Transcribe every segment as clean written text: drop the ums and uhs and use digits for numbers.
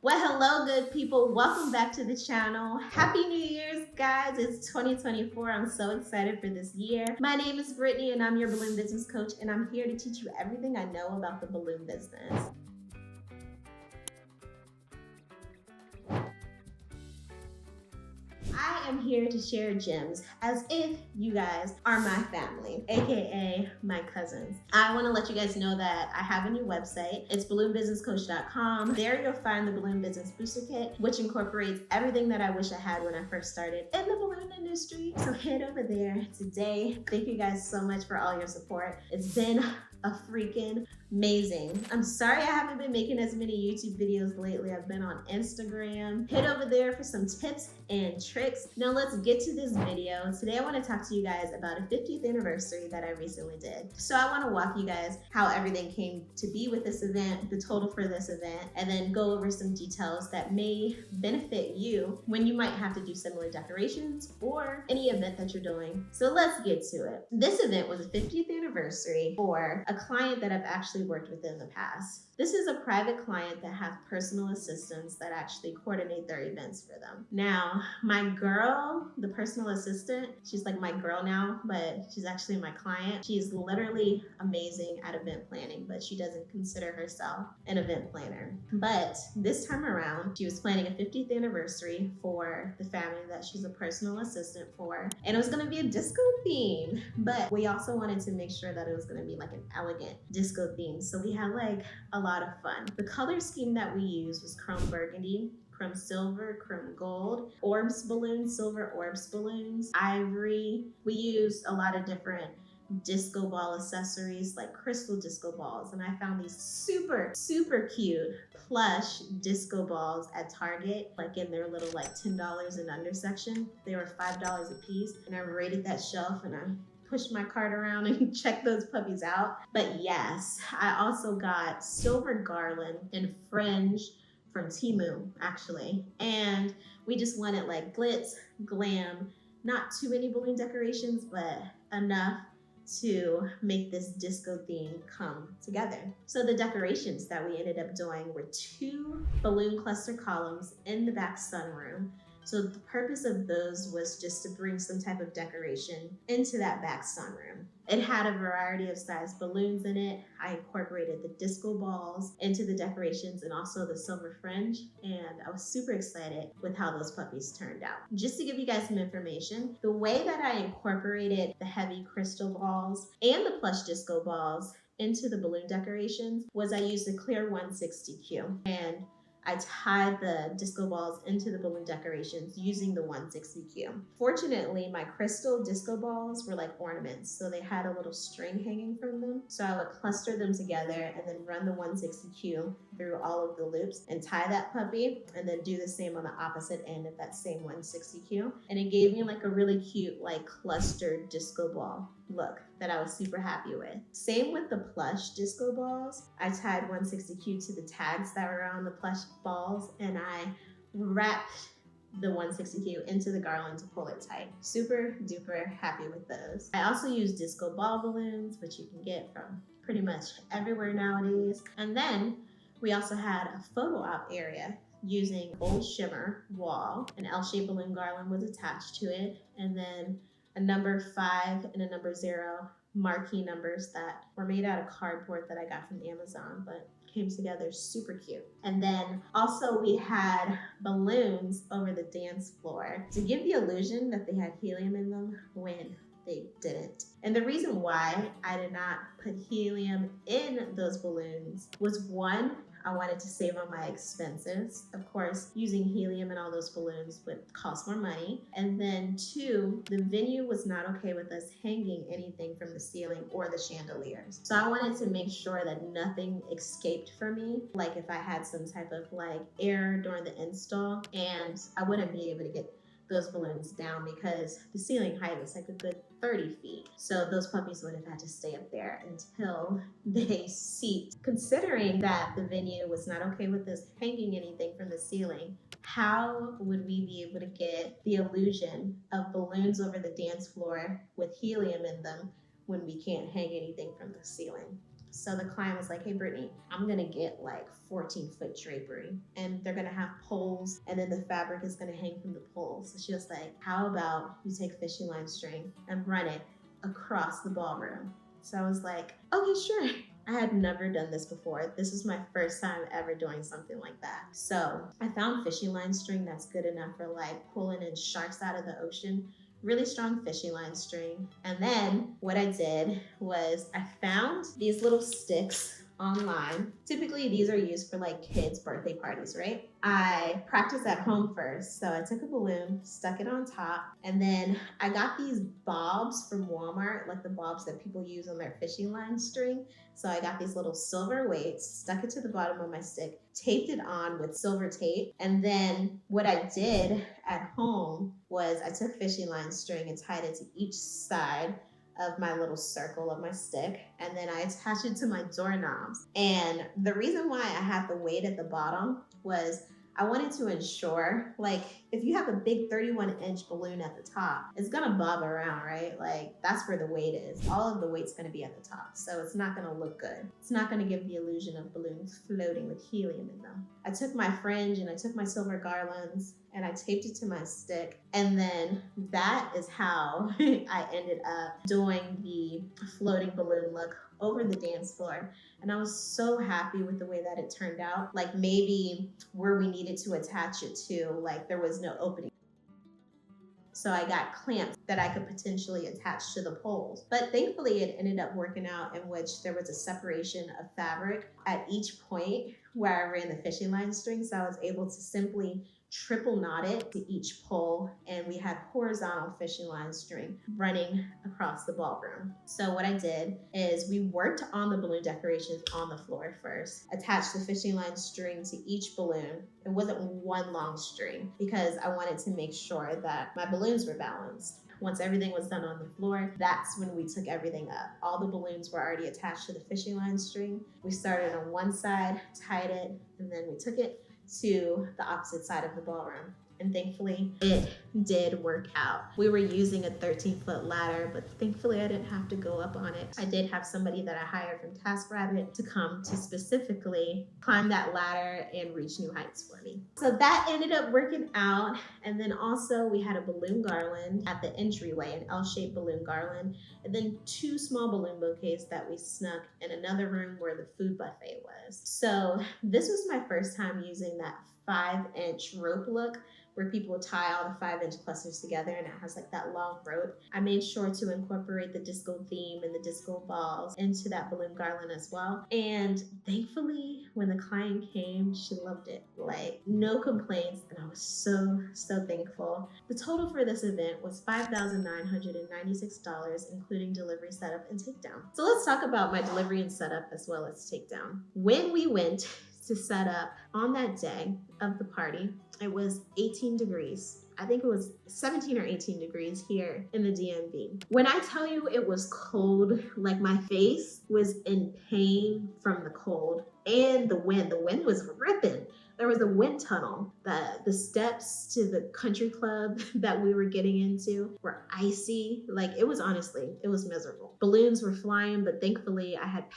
Well, hello, good people. Welcome back to the channel. Happy New Year's, guys. It's 2024. I'm so excited for this year. My name is Brittany, and I'm your balloon business coach, and I'm here to teach you everything I know about the balloon business. I am here to share gems as if you guys are my family, aka my cousins. I want to let you guys know that I have a new website. It's balloonbusinesscoach.com. There you'll find the Balloon Business Booster Kit, which incorporates everything that I wish I had when I first started in the balloon industry. So head over there today. Thank you guys so much for all your support. It's been a freaking amazing. I'm sorry I haven't been making as many YouTube videos lately. I've been on Instagram. Head over there for some tips and tricks. Now let's get to this video. Today I want to talk to you guys about a 50th anniversary that I recently did. So I want to walk you guys how everything came to be with this event, the total for this event, and then go over some details that may benefit you when you might have to do similar decorations or any event that you're doing. So let's get to it. This event was a 50th anniversary for a client that I've actually worked with in the past. This is a private client that has personal assistants that actually coordinate their events for them. Now, my girl, the personal assistant, she's like my girl now, but she's actually my client. She's literally amazing at event planning, but she doesn't consider herself an event planner. But this time around, she was planning a 50th anniversary for the family that she's a personal assistant for. And it was gonna be a disco theme, but we also wanted to make sure that it was gonna be like an elegant disco theme. So we had like a lot of fun. The color scheme that we used was chrome burgundy, chrome silver, chrome gold, orbs balloons, silver orbs balloons, ivory. We used a lot of different disco ball accessories like crystal disco balls, and I found these super cute plush disco balls at Target, like in their little like $10 and under section. They were $5 a piece, and I raided that shelf and I pushed my cart around and checked those puppies out. But yes, I also got silver garland and fringe from Temu actually. And we just wanted like glitz, glam, not too many balloon decorations, but enough to make this disco theme come together. So the decorations that we ended up doing were 2 balloon cluster columns in the back sunroom. So the purpose of those was just to bring some type of decoration into that back sunroom. It had a variety of size balloons in it. I incorporated the disco balls into the decorations and also the silver fringe. And I was super excited with how those puppies turned out. Just to give you guys some information, the way that I incorporated the heavy crystal balls and the plush disco balls into the balloon decorations was I used a clear 160Q. And I tied the disco balls into the balloon decorations using the 160Q. Fortunately, my crystal disco balls were like ornaments, so they had a little string hanging from them. So I would cluster them together and then run the 160Q through all of the loops and tie that puppy, and then do the same on the opposite end of that same 160Q. And it gave me like a really cute like clustered disco ball look that I was super happy with. Same with the plush disco balls. I tied 160Q to the tags that were on the plush balls, and I wrapped the 160Q into the garland to pull it tight. Super duper happy with those. I also used disco ball balloons, which you can get from pretty much everywhere nowadays. And then we also had a photo op area using gold shimmer wall. An L-shaped balloon garland was attached to it, and then a number 5 and a number 0 marquee numbers that were made out of cardboard that I got from Amazon, but came together super cute. And then also we had balloons over the dance floor to give the illusion that they had helium in them when they didn't. And the reason why I did not put helium in those balloons was, one, I wanted to save on my expenses. Of course, using helium in all those balloons would cost more money. And then 2, the venue was not okay with us hanging anything from the ceiling or the chandeliers. So I wanted to make sure that nothing escaped from me. Like if I had some type of like error during the install, and I wouldn't be able to get those balloons down because the ceiling height was like a good 30 feet. So those puppies would have had to stay up there until they seat. Considering that the venue was not okay with us hanging anything from the ceiling, how would we be able to get the illusion of balloons over the dance floor with helium in them when we can't hang anything from the ceiling? So the client was like, hey, Brittany, I'm gonna get like 14-foot drapery and they're gonna have poles and then the fabric is gonna hang from the poles. So she was like, how about you take fishing line string and run it across the ballroom? So I was like, okay, sure. I had never done this before. This was my first time ever doing something like that. So I found fishing line string that's good enough for like pulling in sharks out of the ocean. Really strong fishing line string. And then what I did was I found these little sticks online. Typically these are used for like kids' birthday parties, right? I practiced at home first. So I took a balloon, stuck it on top, and then I got these bobs from Walmart, like the bobs that people use on their fishing line string. So I got these little silver weights, stuck it to the bottom of my stick, taped it on with silver tape. And then what I did at home was I took fishing line string and tied it to each side of my little circle of my stick, and then I attached it to my doorknobs. And the reason why I had the weight at the bottom was I wanted to ensure, like, if you have a big 31-inch balloon at the top, it's gonna bob around, right? Like, that's where the weight is. All of the weight's gonna be at the top, so it's not gonna look good. It's not gonna give the illusion of balloons floating with helium in them. I took my fringe and I took my silver garlands and I taped it to my stick, and then that is how I ended up doing the floating balloon look over the dance floor. And I was so happy with the way that it turned out. Like maybe where we needed to attach it to, like there was no opening. So I got clamps that I could potentially attach to the poles. But thankfully it ended up working out in which there was a separation of fabric at each point where I ran the fishing line string. So I was able to simply triple knot it to each pole, and we had horizontal fishing line string running across the ballroom. So what I did is we worked on the balloon decorations on the floor first, attached the fishing line string to each balloon. It wasn't one long string because I wanted to make sure that my balloons were balanced. Once everything was done on the floor, that's when we took everything up. All the balloons were already attached to the fishing line string. We started on one side, tied it, and then we took it to the opposite side of the ballroom. And thankfully, it did work out. We were using a 13-foot ladder, but thankfully I didn't have to go up on it. I did have somebody that I hired from TaskRabbit to come to specifically climb that ladder and reach new heights for me. So that ended up working out. And then also we had a balloon garland at the entryway, an L-shaped balloon garland, and then 2 small balloon bouquets that we snuck in another room where the food buffet was. So this was my first time using that 5-inch rope look, where people tie all the 5-inch clusters together and it has like that long rope. I made sure to incorporate the disco theme and the disco balls into that balloon garland as well. And thankfully, when the client came, she loved it. Like, no complaints, and I was so thankful. The total for this event was $5,996, including delivery, setup, and takedown. So let's talk about my delivery and setup as well as takedown. When we went to set up on that day of the party, it was 18 degrees. I think it was 17 or 18 degrees here in the DMV. When I tell you it was cold, like my face was in pain from the cold and the wind. The wind was ripping. There was a wind tunnel. The steps to the country club that we were getting into were icy. Like, it was miserable. Balloons were flying, but thankfully I had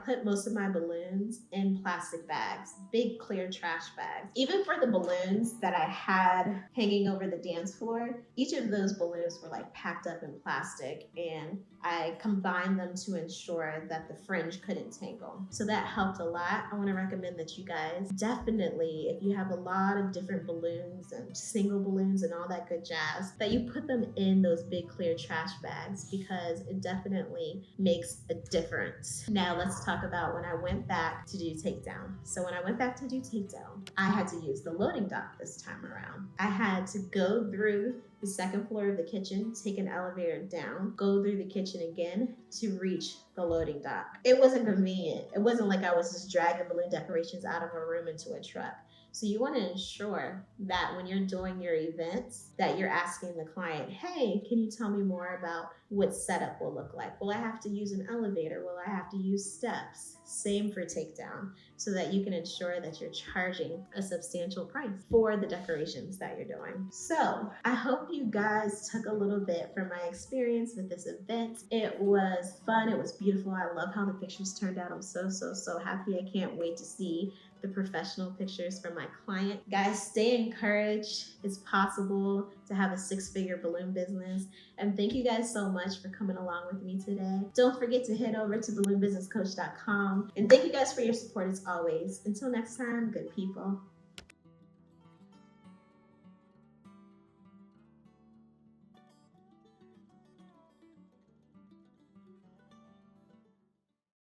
put most of my balloons in plastic bags, big clear trash bags. Even for the balloons that I had hanging over the dance floor, each of those balloons were like packed up in plastic, and I combined them to ensure that the fringe couldn't tangle. So that helped a lot. I want to recommend that you guys definitely, if you have a lot of different balloons and single balloons and all that good jazz, that you put them in those big clear trash bags, because it definitely makes a difference. Now let's talk about when I went back to do takedown. So when I went back to do takedown, I had to use the loading dock this time around. I had to go through the second floor of the kitchen, take an elevator down, go through the kitchen again to reach the loading dock. It wasn't convenient. It wasn't like I was just dragging balloon decorations out of a room into a truck. So you want to ensure that when you're doing your events, that you're asking the client, hey, can you tell me more about what setup will look like. Will I have to use an elevator? Will I have to use steps? Same for takedown, so that you can ensure that you're charging a substantial price for the decorations that you're doing. So I hope you guys took a little bit from my experience with this event. It was fun. It was beautiful. I love how the pictures turned out. I'm so happy. I can't wait to see the professional pictures from my client. Guys, stay encouraged. It's possible to have a 6-figure balloon business. And thank you guys so much for coming along with me today. Don't forget to head over to balloonbusinesscoach.com. And thank you guys for your support as always. Until next time, good people.